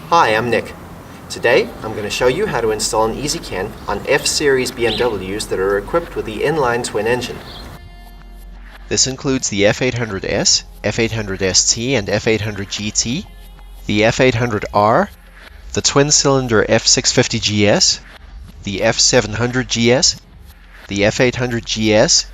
Hi, I'm Nick. Today I'm going to show you how to install an ezCAN on F-series BMWs that are equipped with the inline twin engine. This includes the F800S, F800ST and F800 GT, the F800R, the twin-cylinder F650 GS, the F700 GS, the F800 GS,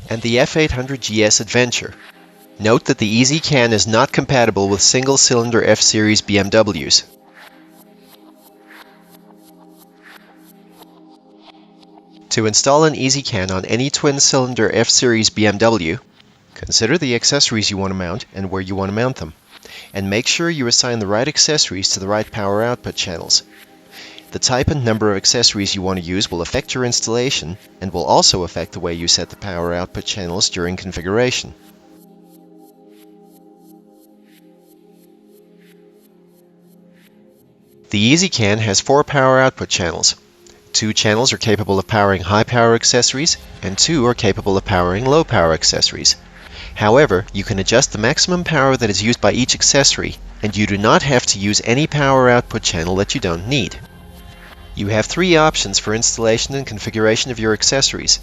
and the F800 GS Adventure. Note that the ezCAN is not compatible with single-cylinder F-series BMWs. To install an ezCAN on any twin-cylinder F-series BMW, consider the accessories you want to mount and where you want to mount them, and make sure you assign the right accessories to the right power output channels. The type and number of accessories you want to use will affect your installation and will also affect the way you set the power output channels during configuration. The ezCAN has 4 power output channels. 2 channels are capable of powering high power accessories, and 2 are capable of powering low power accessories. However, you can adjust the maximum power that is used by each accessory, and you do not have to use any power output channel that you don't need. You have 3 options for installation and configuration of your accessories.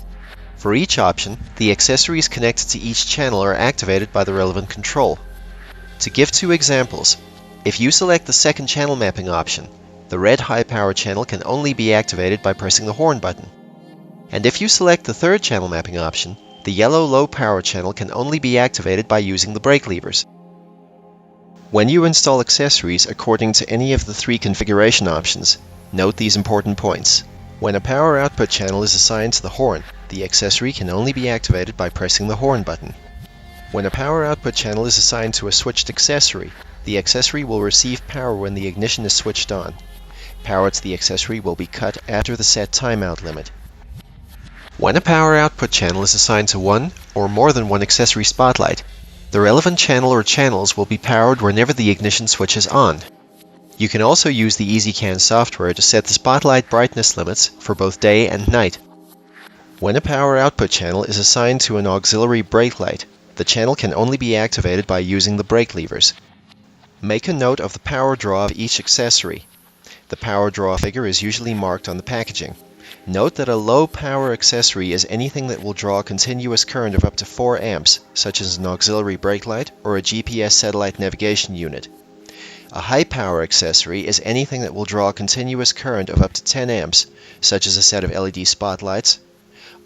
For each option, the accessories connected to each channel are activated by the relevant control. To give 2 examples, if you select the second channel mapping option, the red high power channel can only be activated by pressing the horn button. And if you select the third channel mapping option, the yellow low power channel can only be activated by using the brake levers. When you install accessories according to any of the 3 configuration options, note these important points. When a power output channel is assigned to the horn, the accessory can only be activated by pressing the horn button. When a power output channel is assigned to a switched accessory, the accessory will receive power when the ignition is switched on. Power to the accessory will be cut after the set timeout limit. When a power output channel is assigned to one or more than one accessory spotlight, the relevant channel or channels will be powered whenever the ignition switch is on. You can also use the ezCAN software to set the spotlight brightness limits for both day and night. When a power output channel is assigned to an auxiliary brake light, the channel can only be activated by using the brake levers. Make a note of the power draw of each accessory. The power draw figure is usually marked on the packaging. Note that a low power accessory is anything that will draw a continuous current of up to 4 amps, such as an auxiliary brake light or a GPS satellite navigation unit. A high power accessory is anything that will draw a continuous current of up to 10 amps, such as a set of LED spotlights,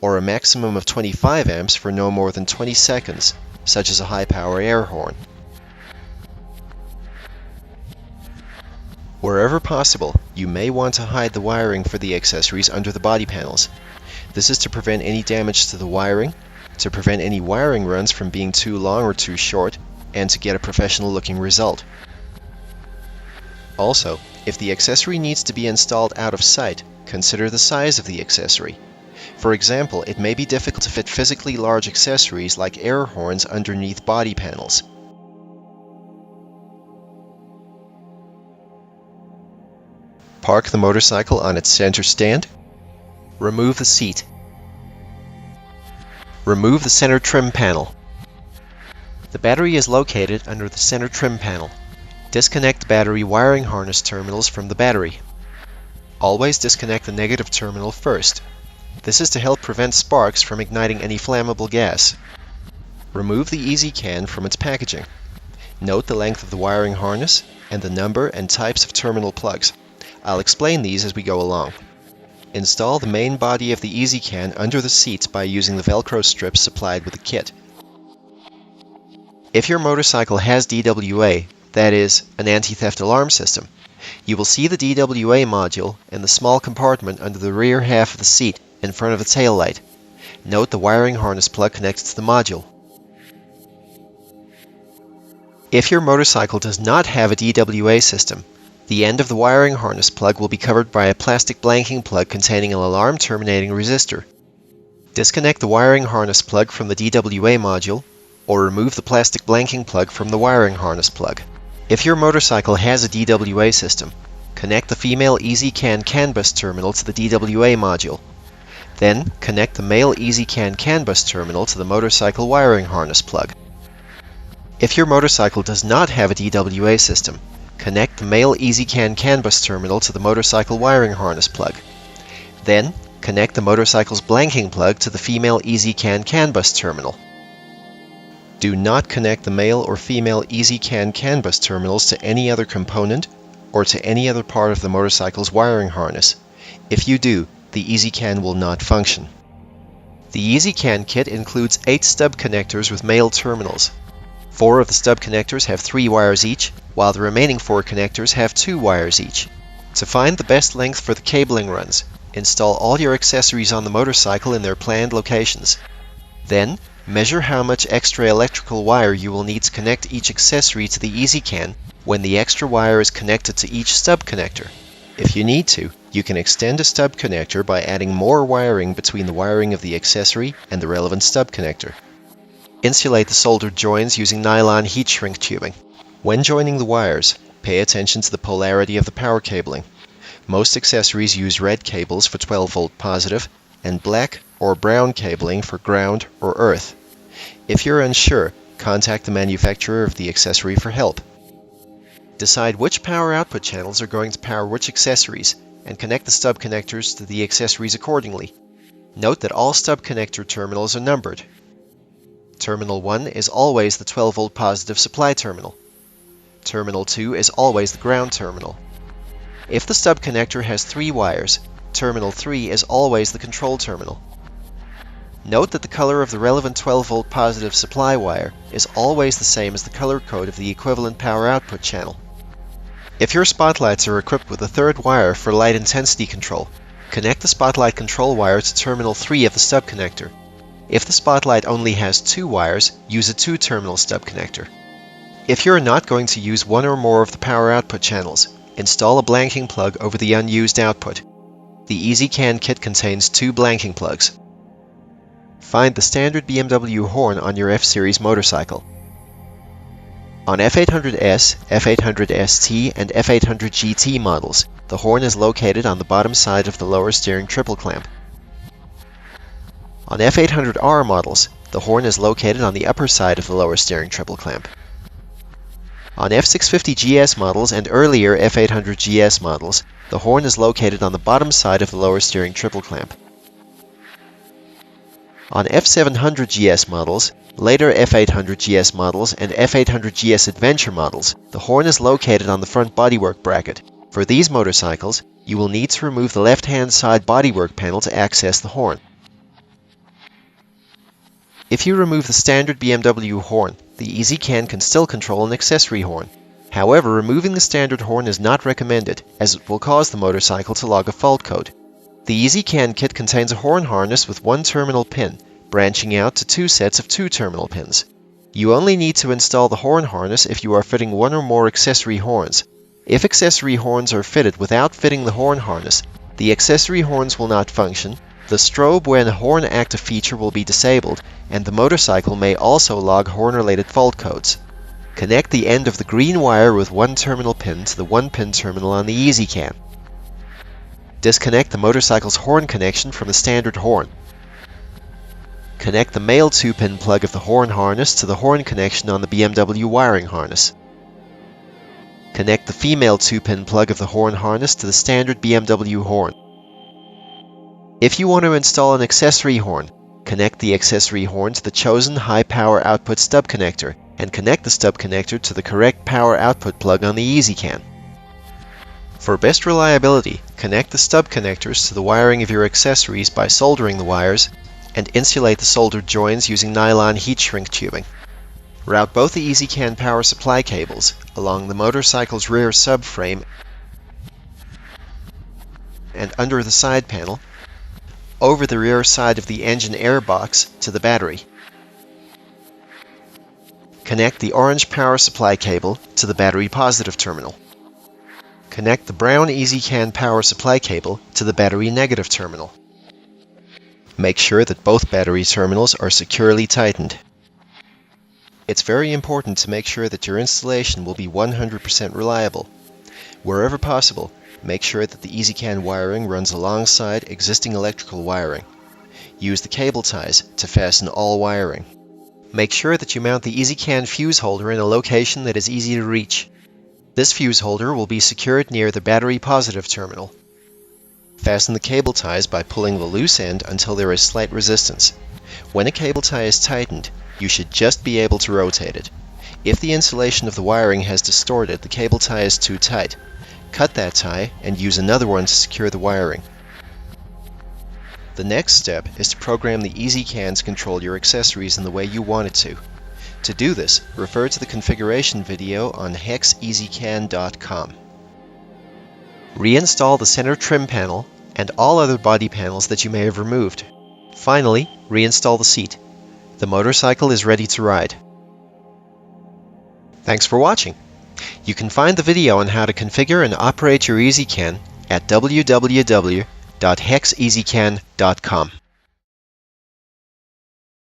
or a maximum of 25 amps for no more than 20 seconds, such as a high power air horn. Wherever possible, you may want to hide the wiring for the accessories under the body panels. This is to prevent any damage to the wiring, to prevent any wiring runs from being too long or too short, and to get a professional looking result. Also, if the accessory needs to be installed out of sight, consider the size of the accessory. For example, it may be difficult to fit physically large accessories like air horns underneath body panels. Park the motorcycle on its center stand. Remove the seat. Remove the center trim panel. The battery is located under the center trim panel. Disconnect the battery wiring harness terminals from the battery. Always disconnect the negative terminal first. This is to help prevent sparks from igniting any flammable gas. Remove the ezCAN from its packaging. Note the length of the wiring harness and the number and types of terminal plugs. I'll explain these as we go along. Install the main body of the ezCAN under the seats by using the Velcro strips supplied with the kit. If your motorcycle has DWA, that is, an anti-theft alarm system, you will see the DWA module in the small compartment under the rear half of the seat in front of the tail light. Note the wiring harness plug connected to the module. If your motorcycle does not have a DWA system, the end of the wiring harness plug will be covered by a plastic blanking plug containing an alarm terminating resistor. Disconnect the wiring harness plug from the DWA module, or remove the plastic blanking plug from the wiring harness plug. If your motorcycle has a DWA system, connect the female ezCAN CAN bus terminal to the DWA module. Then, connect the male ezCAN CAN bus terminal to the motorcycle wiring harness plug. If your motorcycle does not have a DWA system, connect the male ezCAN CAN bus terminal to the motorcycle wiring harness plug. Then, connect the motorcycle's blanking plug to the female ezCAN CAN bus terminal. Do not connect the male or female ezCAN CAN bus terminals to any other component or to any other part of the motorcycle's wiring harness. If you do, the ezCAN will not function. The ezCAN kit includes 8 stub connectors with male terminals. 4 of the stub connectors have 3 wires each, while the remaining 4 connectors have 2 wires each. To find the best length for the cabling runs, install all your accessories on the motorcycle in their planned locations. Then, measure how much extra electrical wire you will need to connect each accessory to the ezCAN when the extra wire is connected to each stub connector. If you need to, you can extend a stub connector by adding more wiring between the wiring of the accessory and the relevant stub connector. Insulate the soldered joins using nylon heat shrink tubing. When joining the wires, pay attention to the polarity of the power cabling. Most accessories use red cables for 12-volt positive and black or brown cabling for ground or earth. If you're unsure, contact the manufacturer of the accessory for help. Decide which power output channels are going to power which accessories and connect the stub connectors to the accessories accordingly. Note that all stub connector terminals are numbered. Terminal 1 is always the 12-volt positive supply terminal. Terminal 2 is always the ground terminal. If the stub connector has 3 wires, Terminal 3 is always the control terminal. Note that the color of the relevant 12-volt positive supply wire is always the same as the color code of the equivalent power output channel. If your spotlights are equipped with a 3rd wire for light intensity control, connect the spotlight control wire to Terminal 3 of the stub connector. If the spotlight only has 2 wires, use a 2-terminal stub connector. If you're not going to use one or more of the power output channels, install a blanking plug over the unused output. The ezCAN kit contains 2 blanking plugs. Find the standard BMW horn on your F-series motorcycle. On F800S, F800 ST, and F800 GT models, the horn is located on the bottom side of the lower steering triple clamp. On F800R models, the horn is located on the upper side of the lower steering triple clamp. On F650 GS models and earlier F800 GS models, the horn is located on the bottom side of the lower steering triple clamp. On F700 GS models, later F800 GS models, and F800 GS Adventure models, the horn is located on the front bodywork bracket. For these motorcycles, you will need to remove the left-hand side bodywork panel to access the horn. If you remove the standard BMW horn, the ezCAN can still control an accessory horn. However, removing the standard horn is not recommended, as it will cause the motorcycle to log a fault code. The ezCAN kit contains a horn harness with 1 terminal pin, branching out to 2 sets of 2 terminal pins. You only need to install the horn harness if you are fitting 1 or more accessory horns. If accessory horns are fitted without fitting the horn harness, the accessory horns will not function, the strobe when a horn active feature will be disabled, and the motorcycle may also log horn-related fault codes. Connect the end of the green wire with 1 terminal pin to the 1-pin terminal on the ezCAN. Disconnect the motorcycle's horn connection from the standard horn. Connect the male 2-pin plug of the horn harness to the horn connection on the BMW wiring harness. Connect the female 2-pin plug of the horn harness to the standard BMW horn. If you want to install an accessory horn, connect the accessory horn to the chosen high power output stub connector and connect the stub connector to the correct power output plug on the ezCAN. For best reliability, connect the stub connectors to the wiring of your accessories by soldering the wires and insulate the soldered joins using nylon heat shrink tubing. Route both the ezCAN power supply cables along the motorcycle's rear subframe and under the side panel over the rear side of the engine air box to the battery. Connect the orange power supply cable to the battery positive terminal. Connect the brown ezCAN power supply cable to the battery negative terminal. Make sure that both battery terminals are securely tightened. It's very important to make sure that your installation will be 100% reliable. Wherever possible, make sure that the ezCAN wiring runs alongside existing electrical wiring. Use the cable ties to fasten all wiring. Make sure that you mount the ezCAN fuse holder in a location that is easy to reach. This fuse holder will be secured near the battery positive terminal. Fasten the cable ties by pulling the loose end until there is slight resistance. When a cable tie is tightened, you should just be able to rotate it. If the insulation of the wiring has distorted, the cable tie is too tight. Cut that tie and use another one to secure the wiring. The next step is to program the ezCAN to control your accessories in the way you want it to. To do this, refer to the configuration video on hexezcan.com. Reinstall the center trim panel and all other body panels that you may have removed. Finally, reinstall the seat. The motorcycle is ready to ride. Thanks for watching. You can find the video on how to configure and operate your ezCAN at www.hexezcan.com.